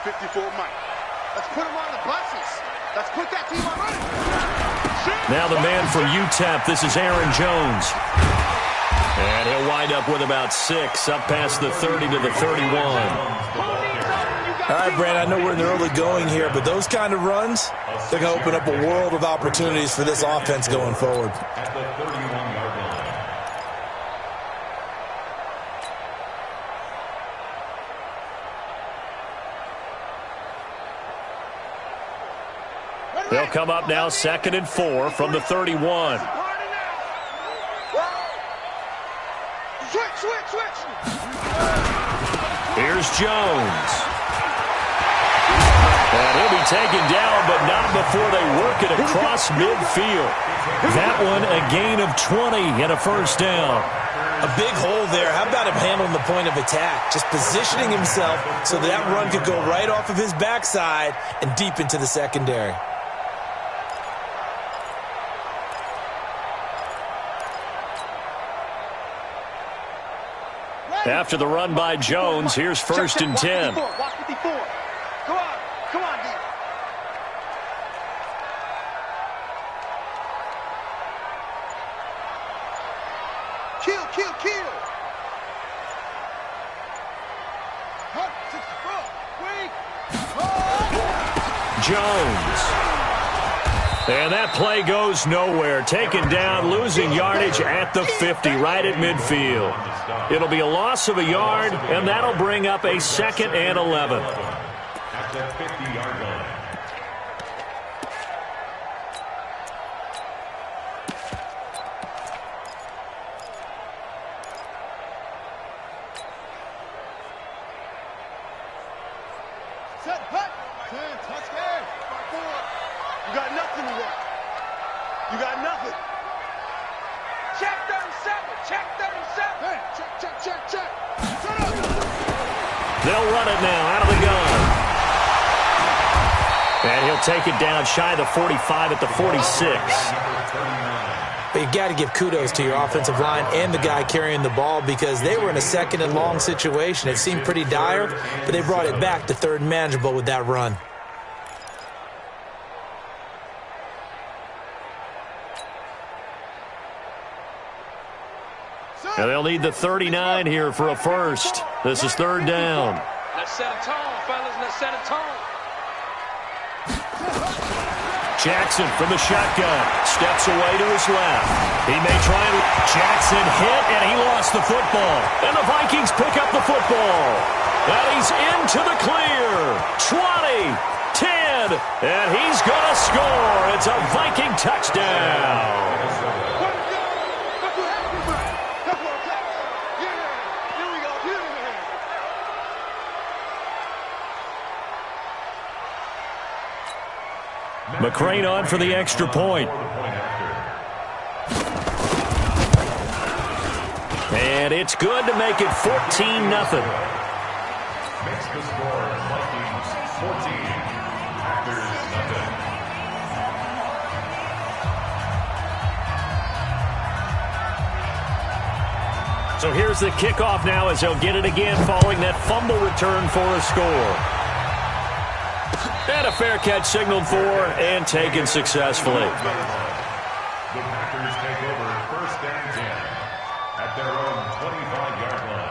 54 Mike. Let's put him on the buses. Let's put that team on running. Now the man from UTEP, this is Aaron Jones. And he'll wind up with about 6, up past the 30 to the 31. All right, Brand, I know we're in the early going here, but those kind of runs, they're going to open up a world of opportunities for this offense going forward. At the 31-yard line. They'll come up now 2nd and 4 from the 31. Here's Jones. And he'll be taken down, but not before they work it across midfield. That one a gain of 20 and a first down. A big hole there. How about him handling the point of attack? Just positioning himself so that run could go right off of his backside and deep into the secondary. After the run by Jones, here's 1st and 10. Watch 54. Come on. Come on, D. Kill. Jones. And that play goes nowhere. Taken down, losing yardage at the 50, right at midfield. It'll be a loss of a yard, and that'll bring up a 2nd and 11. At the 50-yard line. Set, cut. 10, touchdown. 4. You got nothing to work. You got nothing. Check 37. Check 37. Hey, check. Shut up. They'll run it now out of the gun. And he'll take it down shy of the 45 at the 46. But you got to give kudos to your offensive line and the guy carrying the ball because they were in a 2nd and long situation. It seemed pretty dire, but they brought it back to 3rd and manageable with that run. And they'll need the 39 here for a first. This is 3rd down. Let's set a tone, fellas. Let's set a tone. Jackson from the shotgun. Steps away to his left. He may try and... Jackson hit, and he lost the football. And the Vikings pick up the football. And he's into the clear. 20, 10, and he's going to score. It's a Viking touchdown. McCrane on for the extra point. And it's good to make it 14-0. Makes the score Vikings 14, Packers nothing. So here's the kickoff now as they'll get it again following that fumble return for a score. And a fair catch signaled for and taken successfully. The Packers take over 1st and 10 at their own 25-yard line.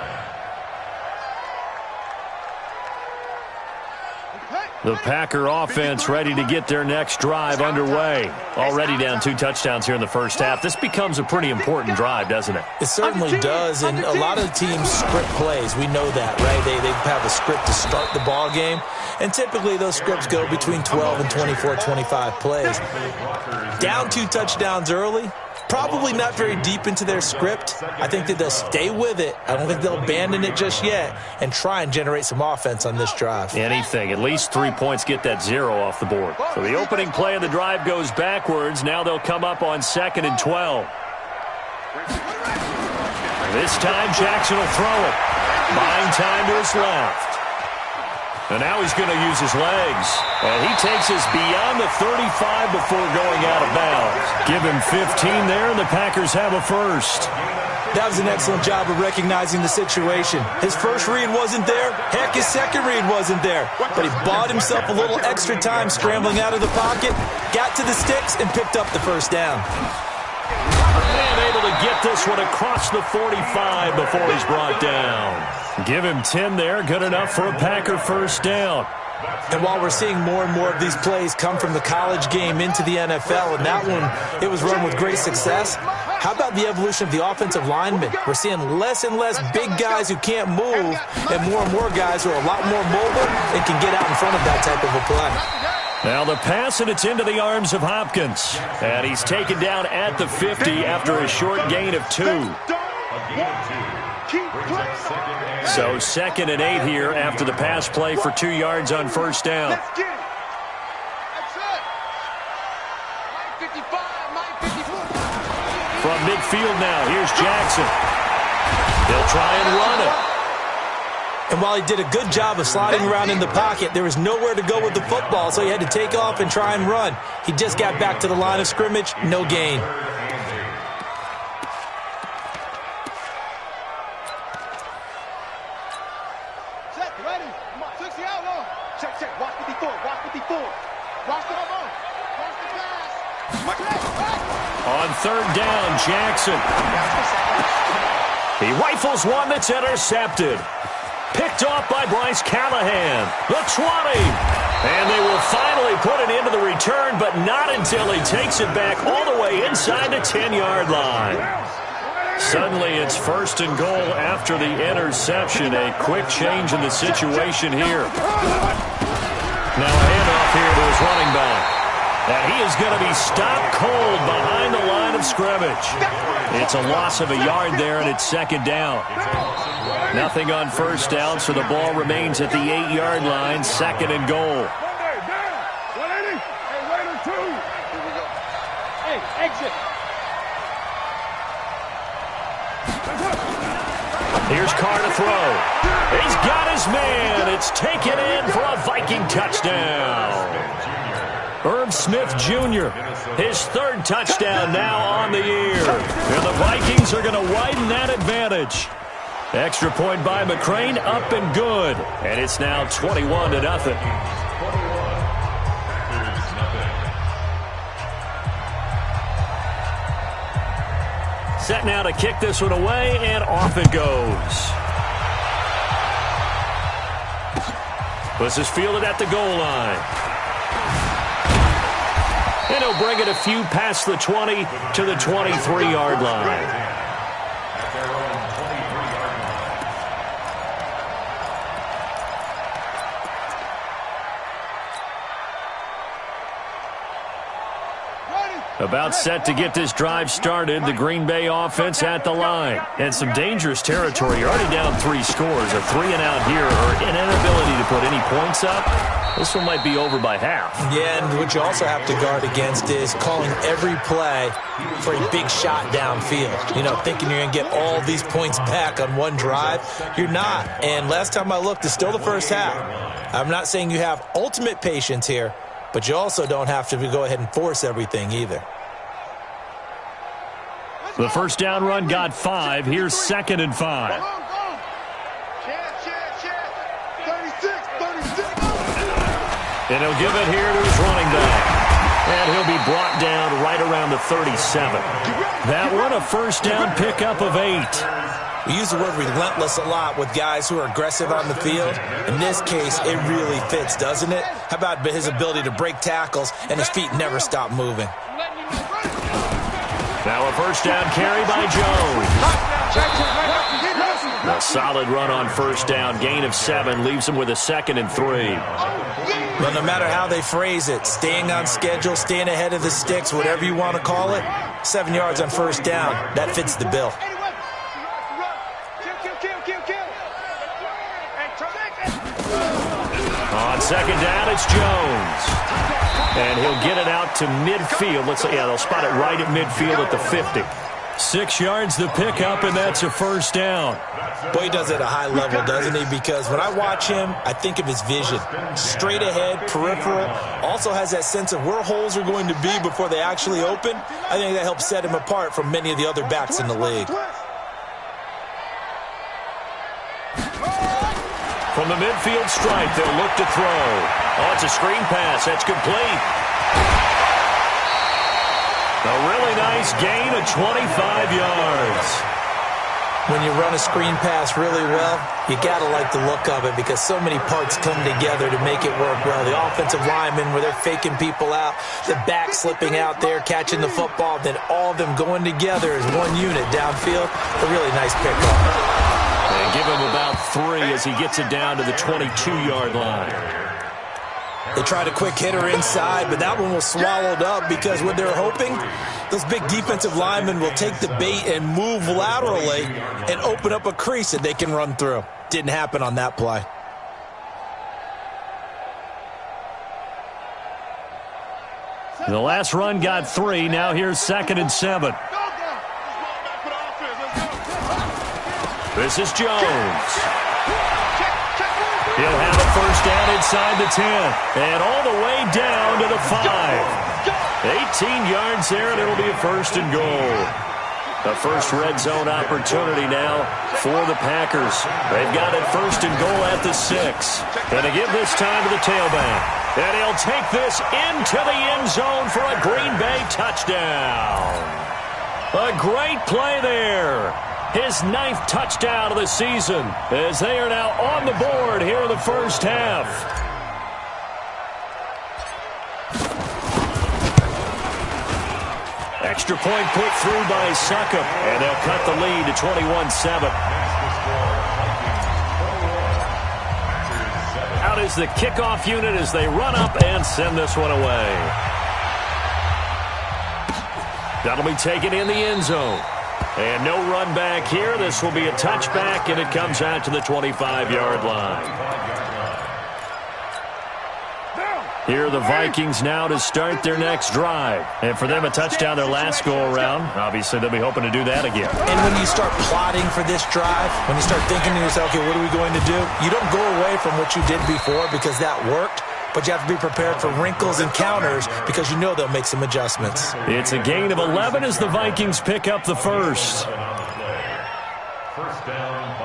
The Packer offense ready to get their next drive underway. Already down 2 touchdowns here in the first half. This becomes a pretty important drive, doesn't it? It certainly does, and a lot of the teams script plays. We know that, right? They have a script to start the ball game, and typically those scripts go between 12 and 24, 25 plays. Down 2 touchdowns early, probably not very deep into their script. I think that they'll stay with it. I don't think they'll abandon it just yet and try and generate some offense on this drive. Anything. At least 3 points get that 0 off the board. So the opening play of the drive goes backwards. Now they'll come up on 2nd and 12. This time Jackson will throw it. Buying time to his left. And now he's going to use his legs. And he takes us beyond the 35 before going out of bounds. Give him 15 there, and the Packers have a first. That was an excellent job of recognizing the situation. His first read wasn't there. Heck, his second read wasn't there. But he bought himself a little extra time scrambling out of the pocket, got to the sticks, and picked up the first down. And able to get this one across the 45 before he's brought down. Give him 10 there. Good enough for a Packer first down. And while we're seeing more and more of these plays come from the college game into the NFL, and that one, it was run with great success, how about the evolution of the offensive linemen? We're seeing less and less big guys who can't move and more guys who are a lot more mobile and can get out in front of that type of a play. Now the pass, and it's into the arms of Hopkins. And he's taken down at the 50 after a short gain of 2. So 2nd and 8 here after the pass play for 2 yards on first down. From midfield now, here's Jackson. He'll try and run it. And while he did a good job of sliding around in the pocket, there was nowhere to go with the football, so he had to take off and try and run. He just got back to the line of scrimmage, no gain. On 3rd down, Jackson. He rifles one that's intercepted. Picked off by Bryce Callahan. The 20. And they will finally put it into the return, but not until he takes it back all the way inside the 10-yard line. Suddenly it's 1st and goal after the interception. A quick change in the situation here. Now a handoff here to his running back. And he is going to be stopped cold behind the line of scrimmage. It's a loss of a yard there, and it's 2nd down. Nothing on first down, so the ball remains at the 8-yard line, 2nd and goal. Here's Carr to throw. He's got his man. It's taken in for a Viking touchdown. Herb Smith Jr., his 3rd touchdown now on the year. And the Vikings are going to widen that advantage. Extra point by McCrane, up and good. And it's now 21-0. Set now to kick this one away, and off it goes. This is fielded at the goal line. And he'll bring it a few past the 20 to the 23-yard line. About set to get this drive started, the Green Bay offense at the line. And some dangerous territory. You're already down 3 scores. A 3-and-out here, or an inability to put any points up. This one might be over by half. Yeah, and what you also have to guard against is calling every play for a big shot downfield. You know, thinking you're going to get all these points back on one drive. You're not. And last time I looked, it's still the first half. I'm not saying you have ultimate patience here, but you also don't have to go ahead and force everything either. The first down run got 5. Here's 2nd and 5. And he'll give it here to his running back. And he'll be brought down right around the 37. That one, a first down pickup of 8. We use the word relentless a lot with guys who are aggressive on the field. In this case, it really fits, doesn't it? How about his ability to break tackles and his feet never stop moving? Now a first down carry by Jones. A solid run on first down. Gain of 7 leaves him with a 2nd and 3. Well, no matter how they phrase it, staying on schedule, staying ahead of the sticks, whatever you want to call it, 7 yards on first down, that fits the bill. On second down, it's Jones. And he'll get it out to midfield. They'll spot it right at midfield at the 50. 6 yards the pickup, and that's a first down. Boy, he does it at a high level, doesn't he? Because when I watch him, I think of his vision. Straight ahead, peripheral. Also has that sense of where holes are going to be before they actually open. I think that helps set him apart from many of the other backs in the league. From the midfield stripe, they'll look to throw. Oh, it's a screen pass. That's complete. A really nice gain of 25 yards. When you run a screen pass really well, you got to like the look of it because so many parts come together to make it work well. The offensive linemen, where they're faking people out, the back slipping out there, catching the football, then all of them going together as one unit downfield. A really nice pickup. They give him about 3 as he gets it down to the 22-yard line. They tried a quick hitter inside, but that one was swallowed up because what they're hoping, those big defensive linemen will take the bait and move laterally and open up a crease that they can run through. Didn't happen on that play. The last run got 3. Now here's 2nd and 7. This is Jones. He'll have a first down inside the 10. And all the way down to the 5. 18 yards there, and it'll be a first and goal. The first red zone opportunity now for the Packers. They've got it first and goal at the 6. And to give this time to the tailback. And he'll take this into the end zone for a Green Bay touchdown. A great play there. His 9th touchdown of the season as they are now on the board here in the first half. Extra point put through by Succop, and they'll cut the lead to 21-7. Out is the kickoff unit as they run up and send this one away. That'll be taken in the end zone. And no run back here. This will be a touchback, and it comes out to the 25-yard line. Here are the Vikings now to start their next drive. And for them, a touchdown their last go-around. Obviously, they'll be hoping to do that again. And when you start plotting for this drive, when you start thinking to yourself, okay, what are we going to do? You don't go away from what you did before because that worked. But you have to be prepared for wrinkles and counters because you know they'll make some adjustments. It's a gain of 11 as the Vikings pick up the first. First down,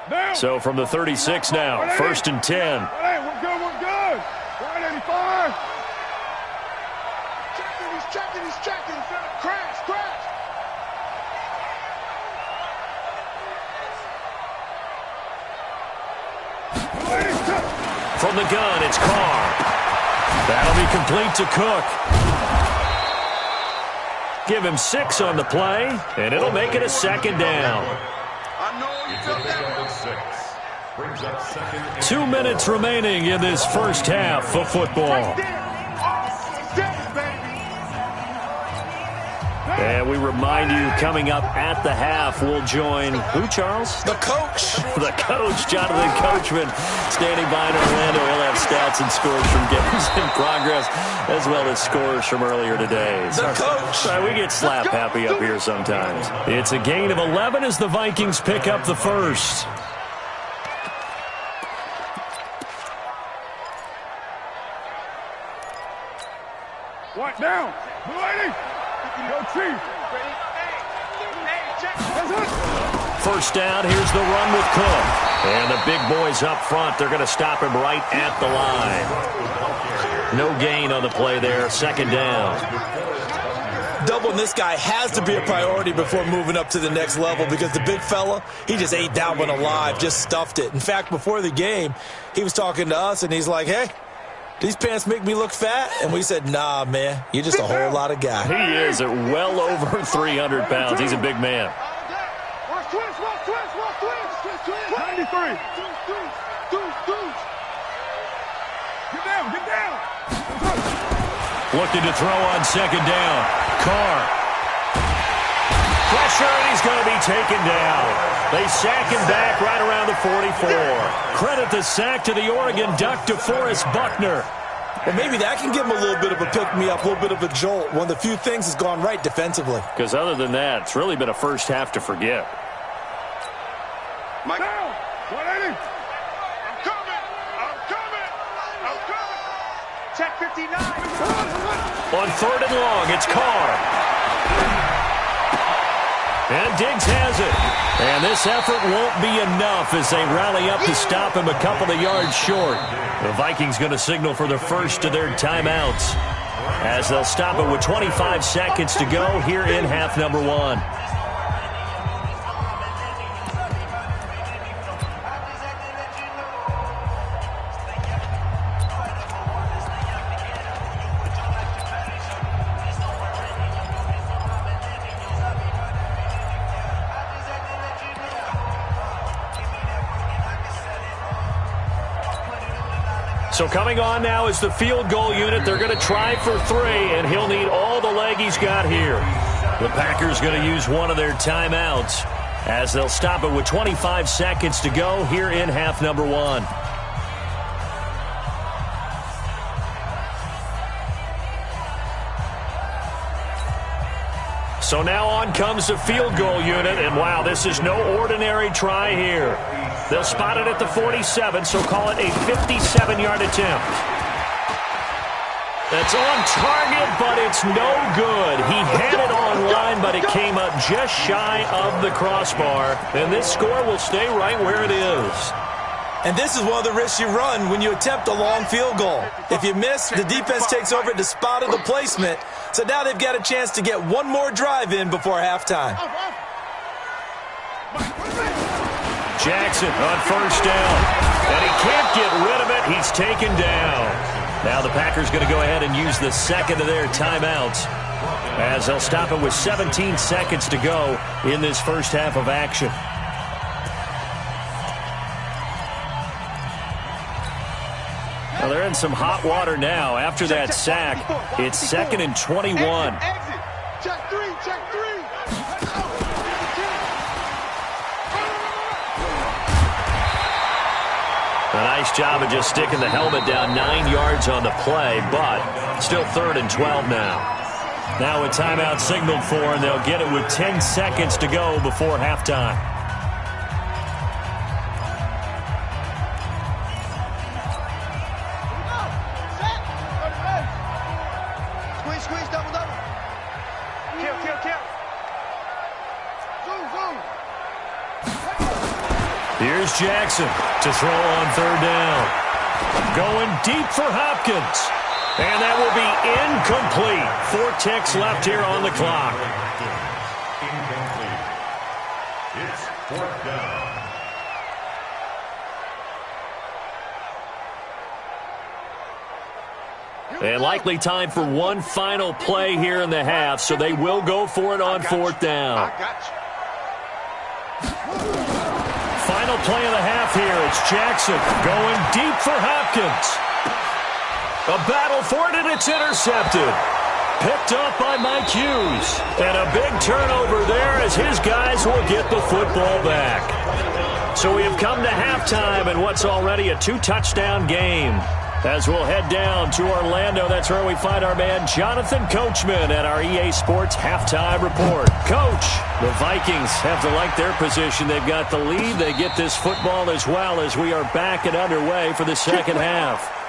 Vikings. So from the 36 now, 1st and 10. Hey, we're good, we're good. 185. He's checking. Crash. From the gun, it's Carr. That'll be complete to Cook. Give him 6 on the play, and it'll make it a 2nd down. 2 minutes remaining in this first half of football. And we remind you, coming up at the half, we'll join who, Charles? The coach. The coach, Jonathan Coachman, standing by in Orlando. He'll have stats and scores from games in progress, as well as scores from earlier today. The coach. We get slap happy up here sometimes. It's a gain of 11 as the Vikings pick up the first. What down? Blue 80. Go Chief. First down, here's the run with Cook. And the big boys up front, they're going to stop him right at the line. No gain on the play there, 2nd down. Doubling this guy has to be a priority before moving up to the next level because the big fella, he just ate that one alive, just stuffed it. In fact, before the game, he was talking to us, and he's like, hey, these pants make me look fat? And we said, nah, man, you're just a whole lot of guy. He is at well over 300 pounds. He's a big man. 93. Get down. Looking to throw on 2nd down. Carr. Pressure, and he's going to be taken down. They sack him back right around the 44. Credit the sack to the Oregon Duck, DeForest Buckner. Well, maybe that can give him a little bit of a pick-me-up, a little bit of a jolt. One of the few things has gone right defensively. Because other than that, it's really been a first half to forget. Mike. Down. 180. I'm coming. Check 59. On 3rd and long, it's Carr. And Diggs has it. And this effort won't be enough as they rally up to stop him a couple of yards short. The Vikings going to signal for the first of their timeouts as they'll stop it with 25 seconds to go here in half number 1. So coming on now is the field goal unit. They're going to try for 3, and he'll need all the leg he's got here. The Packers going to use one of their timeouts as they'll stop it with 25 seconds to go here in half number 1. So now on comes the field goal unit, and wow, this is no ordinary try here. They'll spot it at the 47, so call it a 57-yard attempt. That's on target, but it's no good. He had it on line, but it came up just shy of the crossbar, and this score will stay right where it is. And this is one of the risks you run when you attempt a long field goal. If you miss, the defense takes over at the spot of the placement, so now they've got a chance to get one more drive in before halftime. Jackson on 1st down, and he can't get rid of it. He's taken down. Now the Packers going to go ahead and use the second of their timeouts as they'll stop it with 17 seconds to go in this first half of action. Well, they're in some hot water now. After that sack, it's 2nd and 21. Exit. Check 3. A nice job of just sticking the helmet down 9 yards on the play, but still 3rd and 12 now. Now a timeout signaled for, and they'll get it with 10 seconds to go before halftime. Squeeze, double. Kill. Zoom. Here's Jackson to throw on 3rd down. Going deep for Hopkins. And that will be incomplete. 4 ticks left here on the clock. Incomplete. It's 4th down. And likely time for one final play here in the half, so they will go for it on 4th down. I got you. Final play of the half here. It's Jackson going deep for Hopkins. A battle for it, and it's intercepted. Picked up by Mike Hughes. And a big turnover there as his guys will get the football back. So we have come to halftime in what's already a 2-touchdown game. As we'll head down to Orlando, that's where we find our man Jonathan Coachman at our EA Sports Halftime Report. Coach, the Vikings have to like their position. They've got the lead. They get this football as well as we are back and underway for the second half.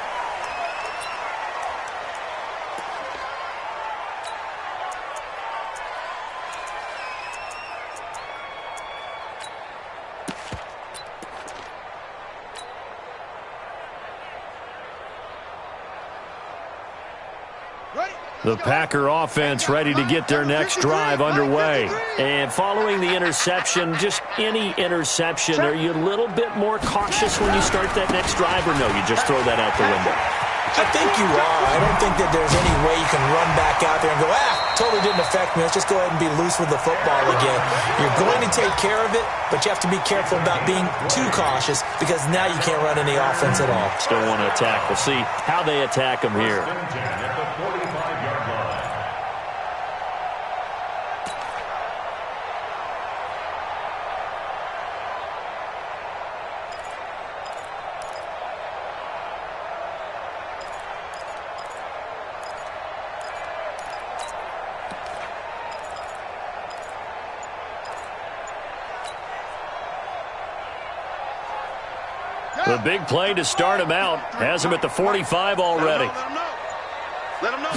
The Packer offense ready to get their next drive underway. And following the interception, just any interception, are you a little bit more cautious when you start that next drive, or no, you just throw that out the window? I think you are. I don't think that there's any way you can run back out there and go, totally didn't affect me. Let's just go ahead and be loose with the football again. You're going to take care of it, but you have to be careful about being too cautious because now you can't run any offense at all. Still want to attack. We'll see how they attack them here. The big play to start him out has him at the 45 already. Let him know.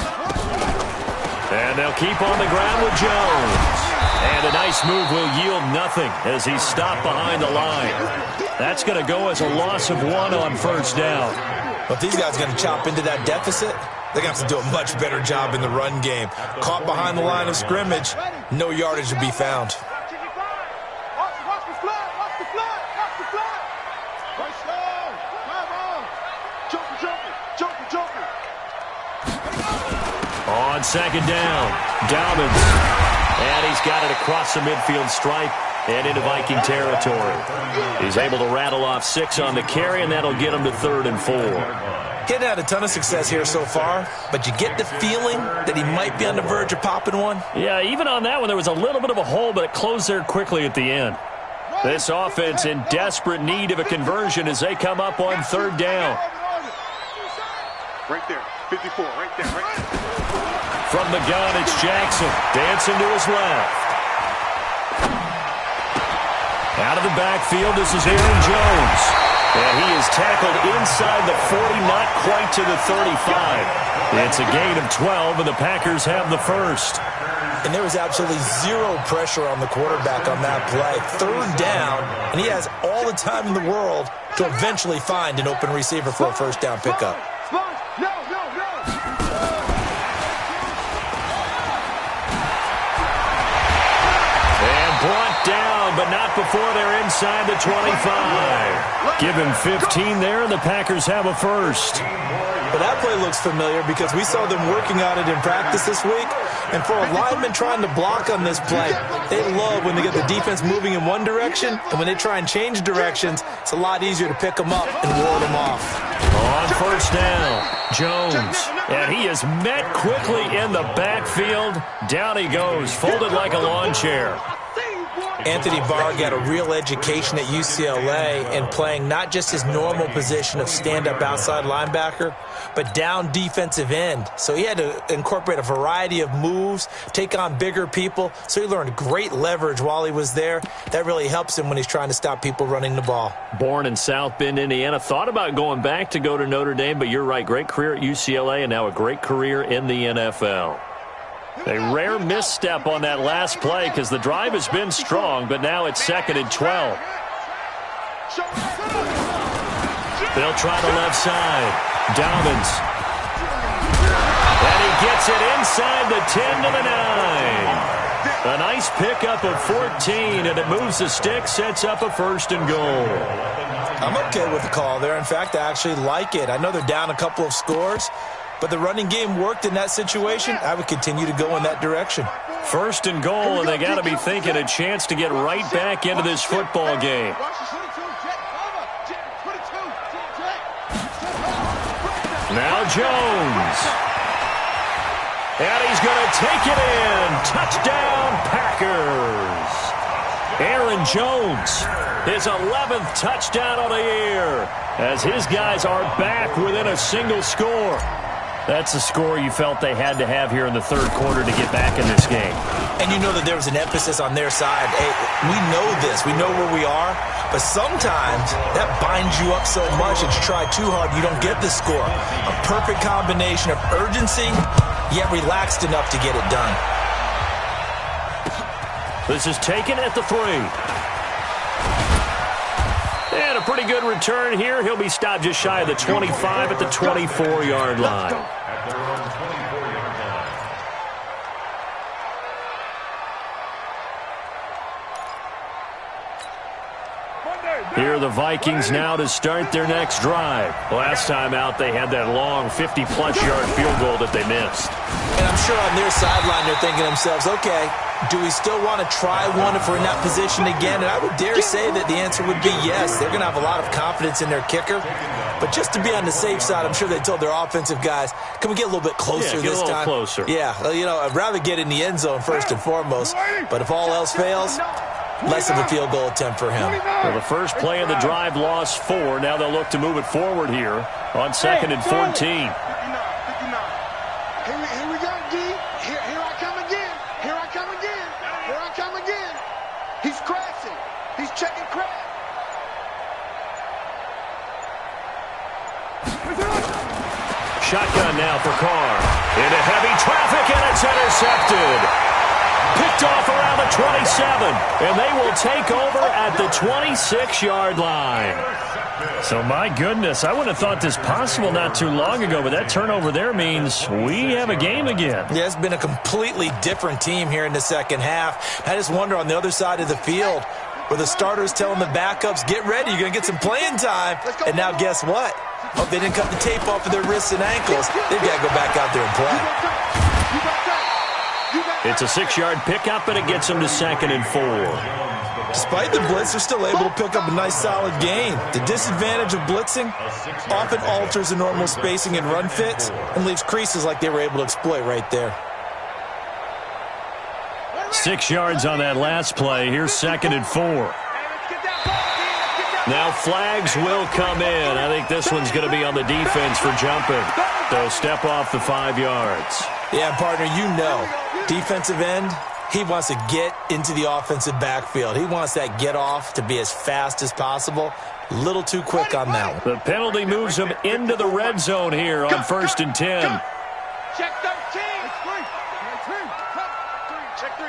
And they'll keep on the ground with Jones. And a nice move will yield nothing as he's stopped behind the line. That's going to go as a loss of 1 on first down. Well, if these guys are going to chop into that deficit, they're going to have to do a much better job in the run game. Caught behind the line of scrimmage, no yardage to be found. On second down, Dobbins. And he's got it across the midfield stripe and into Viking territory. He's able to rattle off 6 on the carry, and that'll get him to 3rd and 4. Getting had a ton of success here so far, but you get the feeling that he might be on the verge of popping one. Yeah, even on that one, there was a little bit of a hole, but it closed there quickly at the end. This offense in desperate need of a conversion as they come up on 3rd down. Right there, 54, right there. From the gun, it's Jackson, dancing to his left. Out of the backfield, this is Aaron Jones. And he is tackled inside the 40, not quite to the 35. It's a gain of 12, and the Packers have the first. And there was absolutely zero pressure on the quarterback on that play. 3rd down, and he has all the time in the world to eventually find an open receiver for a first down pickup. Brought down, but not before they're inside the 25. Give him 15 there, and the Packers have a first. But that play looks familiar because we saw them working on it in practice this week. And for a lineman trying to block on this play, they love when they get the defense moving in one direction, and when they try and change directions, it's a lot easier to pick them up and ward them off. On first down, Jones, and he is met quickly in the backfield. Down he goes, folded like a lawn chair. Anthony Barr got a real education at UCLA in playing not just his normal position of stand-up outside linebacker, but down defensive end. So he had to incorporate a variety of moves, take on bigger people. So he learned great leverage while he was there. That really helps him when he's trying to stop people running the ball. Born in South Bend, Indiana. Thought about going back to go to Notre Dame, but you're right. Great career at UCLA and now a great career in the NFL. A rare misstep on that last play because the drive has been strong, but now it's 2nd and 12. They'll try the left side. Dobbins. And he gets it inside the 10 to the 9. A nice pickup of 14, and it moves the stick, sets up a 1st and goal. I'm okay with the call there. In fact, I actually like it. I know they're down a couple of scores, but the running game worked in that situation. I would continue to go in that direction. 1st and goal, and they got to be thinking a chance to get right back into this football game. Now Jones. And he's going to take it in. Touchdown, Packers. Aaron Jones, his 11th touchdown of the year, as his guys are back within a single score. That's the score you felt they had to have here in the 3rd quarter to get back in this game. And you know that there was an emphasis on their side. Hey, we know this. We know where we are. But sometimes that binds you up so much that you try too hard, you don't get the score. A perfect combination of urgency, yet relaxed enough to get it done. This is taken at the 3. And a pretty good return here. He'll be stopped just shy of the 25 at the 24-yard line. Here are the Vikings now to start their next drive. Last time out, they had that long 50-plus-yard field goal that they missed. And I'm sure on their sideline they're thinking to themselves, okay, do we still want to try one if we're in that position again? And I would dare say that the answer would be yes. They're going to have a lot of confidence in their kicker. But just to be on the safe side, I'm sure they told their offensive guys, can we get a little bit closer this time? Closer. Yeah, you know, I'd rather get in the end zone first and foremost. But if all else fails, less of a field goal attempt for him. Well, the first play of the drive lost 4. Now they'll look to move it forward here on 2nd and 14. Here we go, D. Here I come again. Here I come again. Here I come again. He's crashing. He's checking crash. shotgun now for Carr. Into heavy traffic, and it's intercepted. Picked off around the 27, and they will take over at the 26-yard line. So, my goodness, I wouldn't have thought this possible not too long ago, but that turnover there means we have a game again. Yeah, it's been a completely different team here in the second half. I just wonder on the other side of the field where the starters telling the backups, get ready, you're going to get some playing time. And now guess what? Oh, they didn't cut the tape off of their wrists and ankles. They've got to go back out there and play. It's a 6-yard pickup, and it gets them to 2nd and 4. Despite the blitz, they're still able to pick up a nice solid gain. The disadvantage of blitzing often alters the normal spacing and run fits and leaves creases like they were able to exploit right there. 6 yards on that last play. Here's 2nd and 4. Now flags will come in. I think this one's going to be on the defense for jumping. So step off the 5 yards. Yeah, partner, you know, defensive end, he wants to get into the offensive backfield. He wants that get off to be as fast as possible. A little too quick on that one. The penalty moves him into the red zone here on 1st and 10. Check 13.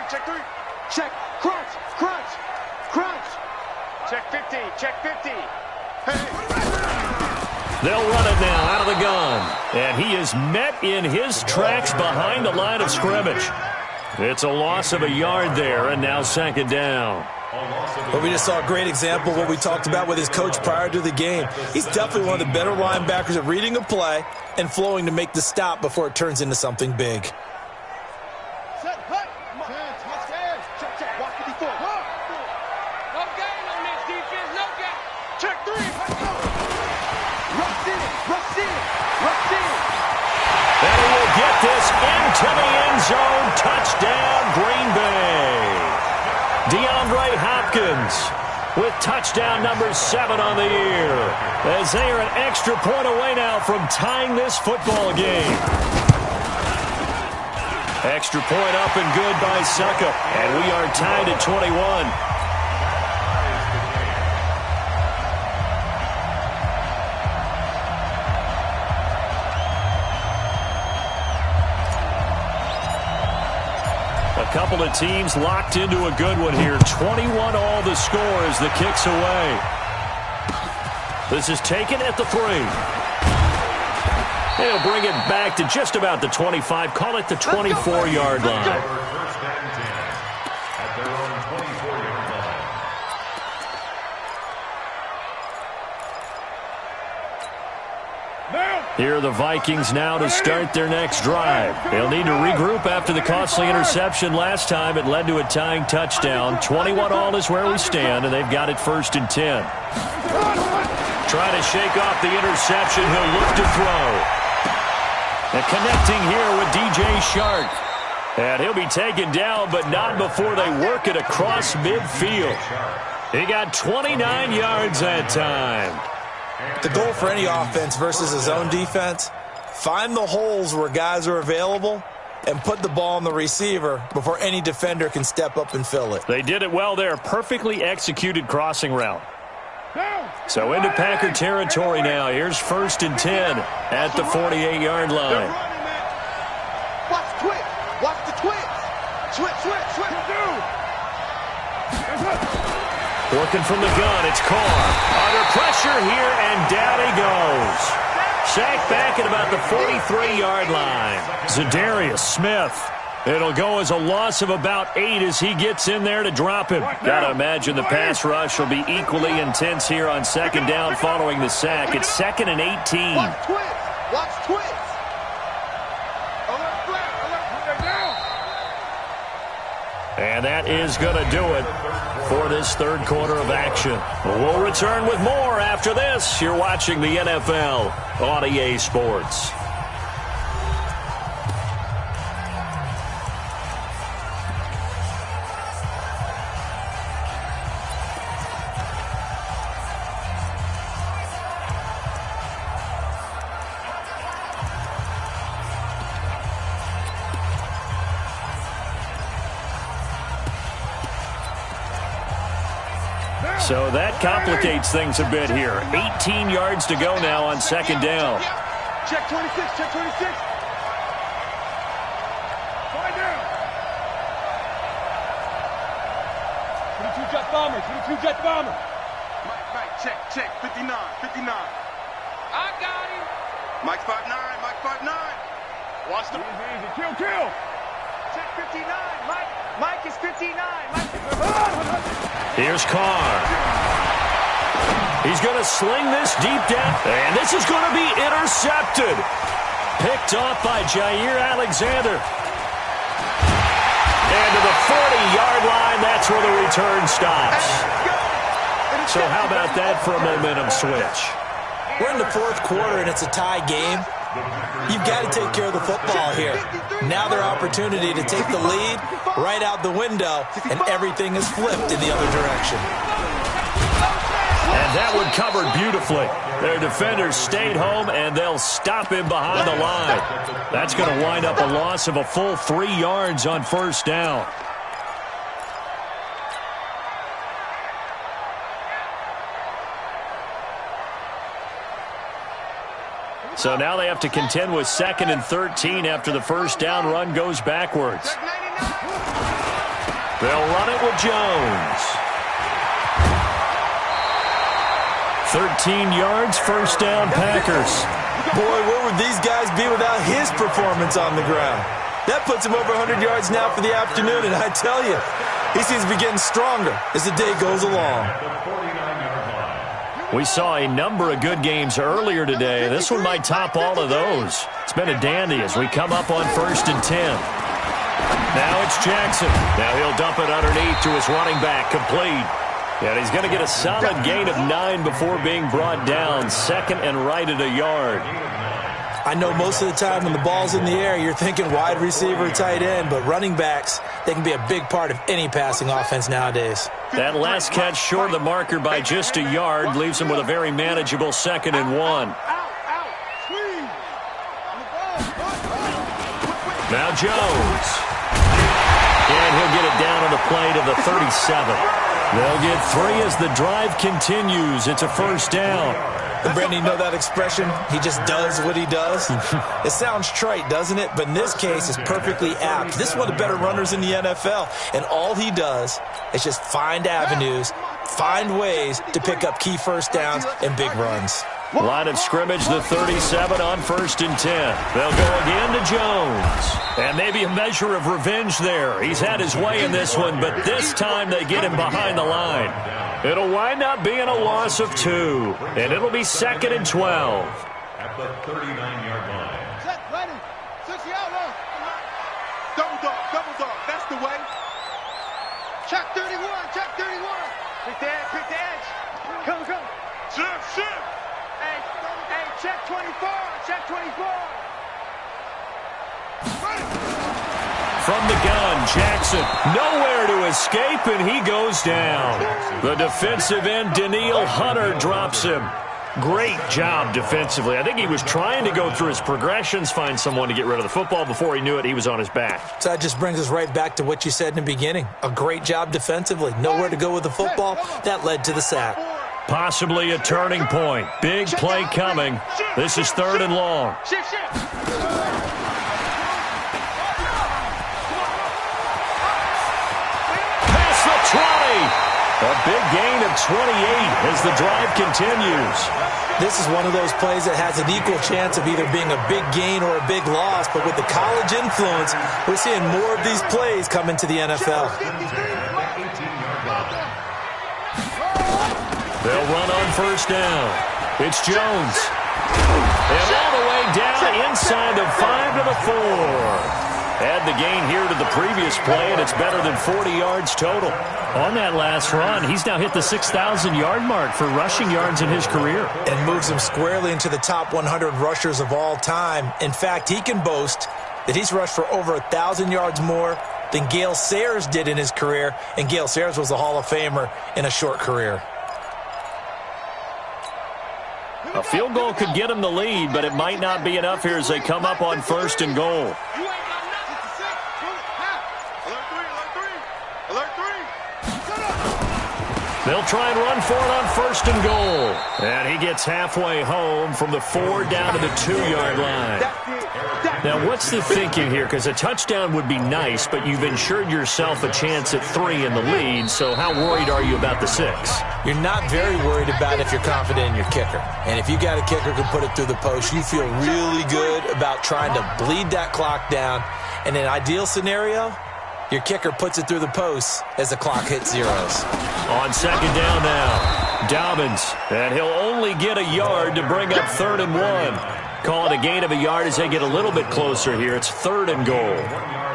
Check 3. Check. Crunch. Check 50. Check 50. They'll run it now out of the gun. And he is met in his tracks behind the line of scrimmage. It's a loss of a yard there, and now 2nd down. But we just saw a great example of what we talked about with his coach prior to the game. He's definitely one of the better linebackers at reading a play and flowing to make the stop before it turns into something big. Set, hut. Touchdown. Check. Watch 54. No gain on this defense. No gain. Check 3. Rush in. And he will get this into the end zone. Touchdown, Green Bay. DeAndre Hopkins with touchdown number 7 on the year. As they are an extra point away now from tying this football game. Extra point up and good by Succa. And we are tied at 21. A couple of teams locked into a good one here. 21 all the score as the kick's away. This is taken at the 3. They'll bring it back to just about the 25. Call it the 24-yard line. First and 10 at their own 24-yard line. Here are the Vikings now to start their next drive. They'll need to regroup after the costly interception last time. It led to a tying touchdown. 21 all is where we stand, and they've got it 1st and 10. Trying to shake off the interception. He'll look to throw. And connecting here with DJ Shark. And he'll be taken down, but not before they work it across midfield. He got 29 yards that time. The goal for any offense versus his own defense, find the holes where guys are available and put the ball on the receiver before any defender can step up and fill it. They did it well there. Perfectly executed crossing route. So into Packer territory now. Here's 1st and 10 at the 48-yard line. Watch the twitch. Watch the twitch. Switch. Working from the gun, it's Carr. Under pressure here, and down he goes. Sacked back at about the 43-yard line. Zadarius Smith. It'll go as a loss of about 8 as he gets in there to drop him. Got to imagine the pass rush will be equally intense here on 2nd down following the sack. It's 2nd and 18. Watch twitch. Alert flat. And that is going to do it for this 3rd quarter of action. We'll return with more after this. You're watching the NFL on EA Sports. So that complicates things a bit here. 18 yards to go now on 2nd down. Check 26, check 26. Find down. 22 jet bomber, 22 jet bomber. Mike, check, 59. I got him. Mike 5'9", Mike 5'9". Watch the... Easy, kill. Check 59. Mike is 59. Here's Carr. He's going to sling this deep down, and this is going to be intercepted. Picked off by Jair Alexander. And to the 40-yard line, that's where the return stops. So how about that for a momentum switch? We're in the fourth quarter, and it's a tie game. You've got to take care of the football here. Now their opportunity to take the lead right out the window, and everything is flipped in the other direction. And that one covered beautifully. Their defenders stayed home, and they'll stop him behind the line. That's going to wind up a loss of a full 3 yards on first down. So now they have to contend with 2nd and 13 after the first down run goes backwards. They'll run it with Jones. 13 yards, first down, Packers. Boy, where would these guys be without his performance on the ground? That puts him over 100 yards now for the afternoon, and I tell you, he seems to be getting stronger as the day goes along. We saw a number of good games earlier today. This one might top all of those. It's been a dandy as we come up on 1st and 10. Now it's Jackson. Now he'll dump it underneath to his running back, complete. And he's going to get a solid gain of 9 before being brought down. 2nd and right at a yard. I know most of the time when the ball's in the air, you're thinking wide receiver, tight end, but running backs, they can be a big part of any passing offense nowadays. That last catch short of the marker by just a yard leaves him with a very manageable 2nd and 1. Now Jones. And he'll get it down on the play to the 37. They'll get 3 as the drive continues. It's a first down. And Brandon, you know that expression? He just does what he does? It sounds trite, doesn't it? But in this case, it's perfectly apt. This is one of the better runners in the NFL. And all he does is just find avenues, find ways to pick up key first downs and big runs. Line of scrimmage, the 37 on 1st and 10. They'll go again to Jones. And maybe a measure of revenge there. He's had his way in this one, but this time they get him behind the line. It'll wind up being a loss of 2, and it'll be 2nd and 12. At the 39-yard line. Set, ready. 60 out, low. Double dog. That's the way. Check 31. Pick the edge. Come. Shift. Hey, check 24. From the gun, Jackson, nowhere to escape, and he goes down. The defensive end, Danielle Hunter, drops him. Great job defensively. I think he was trying to go through his progressions, find someone to get rid of the football. Before he knew it, he was on his back. So that just brings us right back to what you said in the beginning. A great job defensively. Nowhere to go with the football. That led to the sack. Possibly a turning point. Big play coming. This is 3rd and long. Shift. Past the 20. A big gain of 28 as the drive continues. This is one of those plays that has an equal chance of either being a big gain or a big loss, but with the college influence, we're seeing more of these plays come into the NFL. They'll run on 1st down. It's Jones. And all the way down inside the 5 to the 4. Add the gain here to the previous play, and it's better than 40 yards total. On that last run, he's now hit the 6,000-yard mark for rushing yards in his career. And moves him squarely into the top 100 rushers of all time. In fact, he can boast that he's rushed for over 1,000 yards more than Gale Sayers did in his career, and Gale Sayers was a Hall of Famer in a short career. A field goal could get him the lead, but it might not be enough here as they come up on 1st and goal. They'll try and run for it on 1st and goal. And he gets halfway home from the 4 down to the 2-yard line. Now, what's the thinking here? Because a touchdown would be nice, but you've ensured yourself a chance at 3 in the lead, so how worried are you about the 6? You're not very worried about if you're confident in your kicker. And if you got a kicker who can put it through the post, you feel really good about trying to bleed that clock down. In an ideal scenario, your kicker puts it through the post as the clock hits zeros. On 2nd down now, Dobbins, and he'll only get a yard to bring up 3rd and 1. Call it a gain of a yard as they get a little bit closer here. It's 3rd and goal.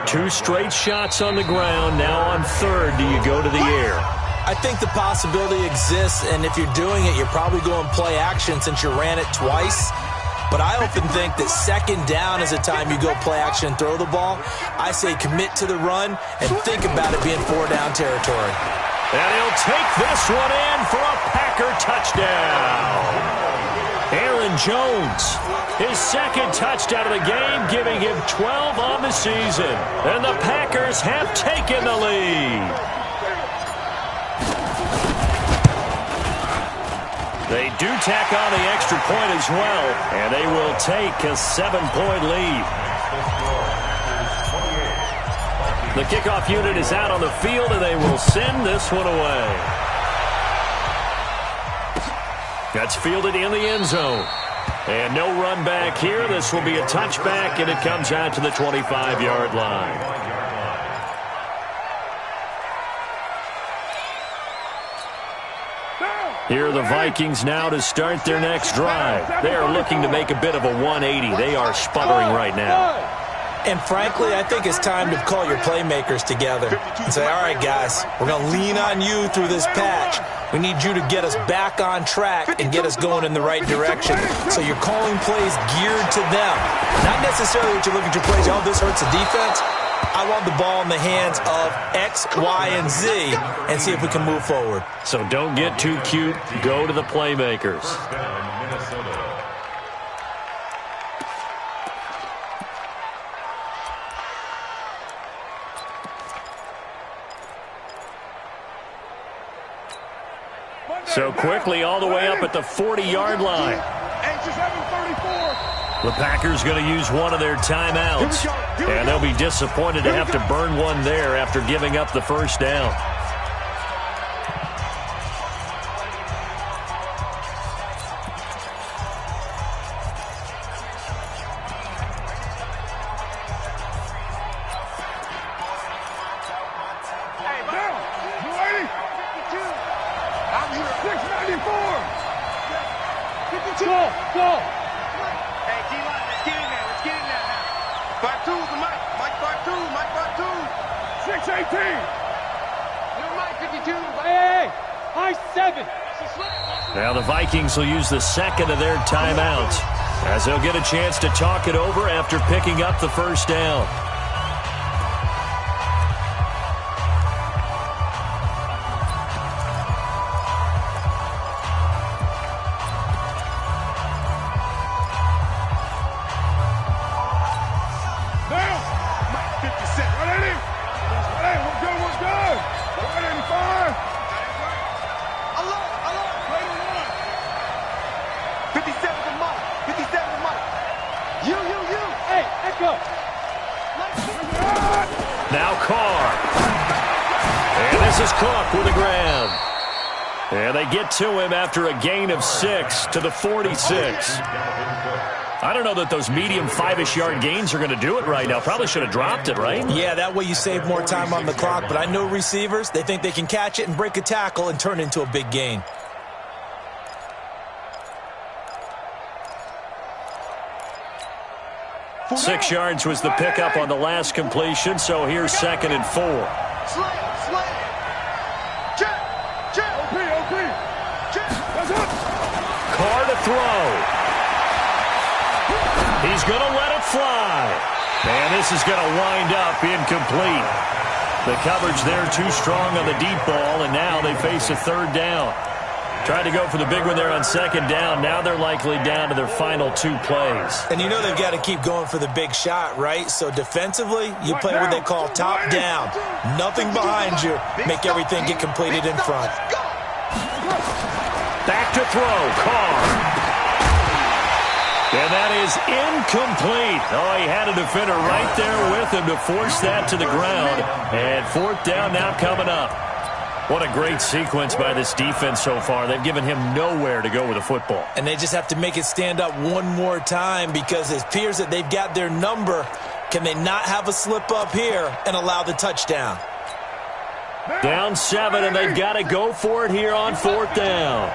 2 straight shots on the ground. Now on 3rd, do you go to the air? I think the possibility exists, and if you're doing it, you're probably going play action since you ran it twice. But I often think that 2nd down is a time you go play action and throw the ball. I say commit to the run and think about it being 4-down territory. And he'll take this one in for a Packer touchdown. Aaron Jones, his 2nd touchdown of the game, giving him 12 on the season. And the Packers have taken the lead. They do tack on the extra point as well, and they will take a 7-point lead. The kickoff unit is out on the field, and they will send this one away. That's fielded in the end zone. And no run back here. This will be a touchback, and it comes out to the 25-yard line. Here are the Vikings now to start their next drive. They are looking to make a bit of a 180. They are sputtering right now. And frankly, I think it's time to call your playmakers together and say, all right, guys, we're going to lean on you through this patch. We need you to get us back on track and get us going in the right direction. So you're calling plays geared to them. Not necessarily what you're looking to plays, oh, this hurts the defense. I want the ball in the hands of X, Y, and Z and see if we can move forward. So don't get too cute. Go to the playmakers. So quickly all the way up at the 40-yard line. The Packers going to use one of their timeouts, and they'll be disappointed to have to burn one there after giving up the 1st down. Now the Vikings will use the 2nd of their timeouts as they'll get a chance to talk it over after picking up the 1st down. Now Carr. And this is Cook with the grab. And they get to him after a gain of 6 to the 46. I don't know that those medium 5-ish yard gains are going to do it right now. Probably should have dropped it, right? Yeah, that way you save more time on the clock. But I know receivers, they think they can catch it and break a tackle and turn it into a big gain. Six yards was the pickup on the last completion, so here's 2nd and 4. Carr to throw. He's going to let it fly. And this is going to wind up incomplete. The coverage there too strong on the deep ball, and now they face a 3rd down. Tried to go for the big one there on 2nd down. Now they're likely down to their final 2 plays. And you know they've got to keep going for the big shot, right? So defensively, you play what they call top down. Nothing behind you. Make everything get completed in front. Back to throw. Carr. And that is incomplete. Oh, he had a defender right there with him to force that to the ground. And fourth down now coming up. What a great sequence by this defense so far. They've given him nowhere to go with the football. And they just have to make it stand up one more time because it appears that they've got their number. Can they not have a slip up here and allow the touchdown? Down 7, and they've got to go for it here on fourth down.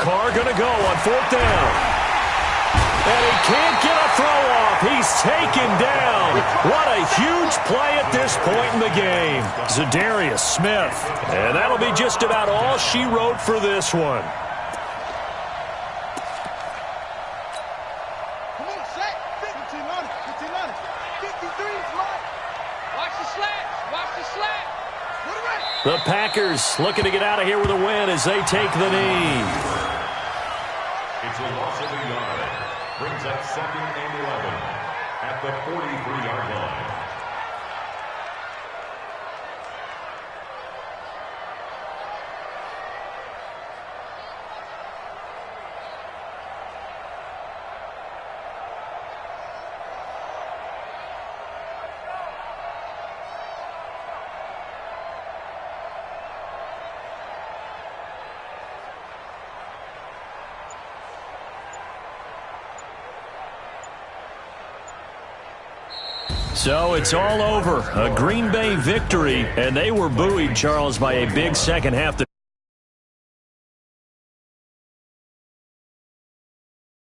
Carr going to go on fourth down. And he can't get a throw off. He's taken down. What a huge play at this point in the game. Zadarius Smith. And that'll be just about all she wrote for this one. Come on, Shaq. 15 on it. 15 on it. 53 is mine. Watch the slats. Watch the slats. The Packers looking to get out of here with a win as they take the knee. It's a loss of a yard. Brings up 2nd and 11 at the 43-yard line. So it's all over. A Green Bay victory, and they were buoyed, Charles, by a big second half.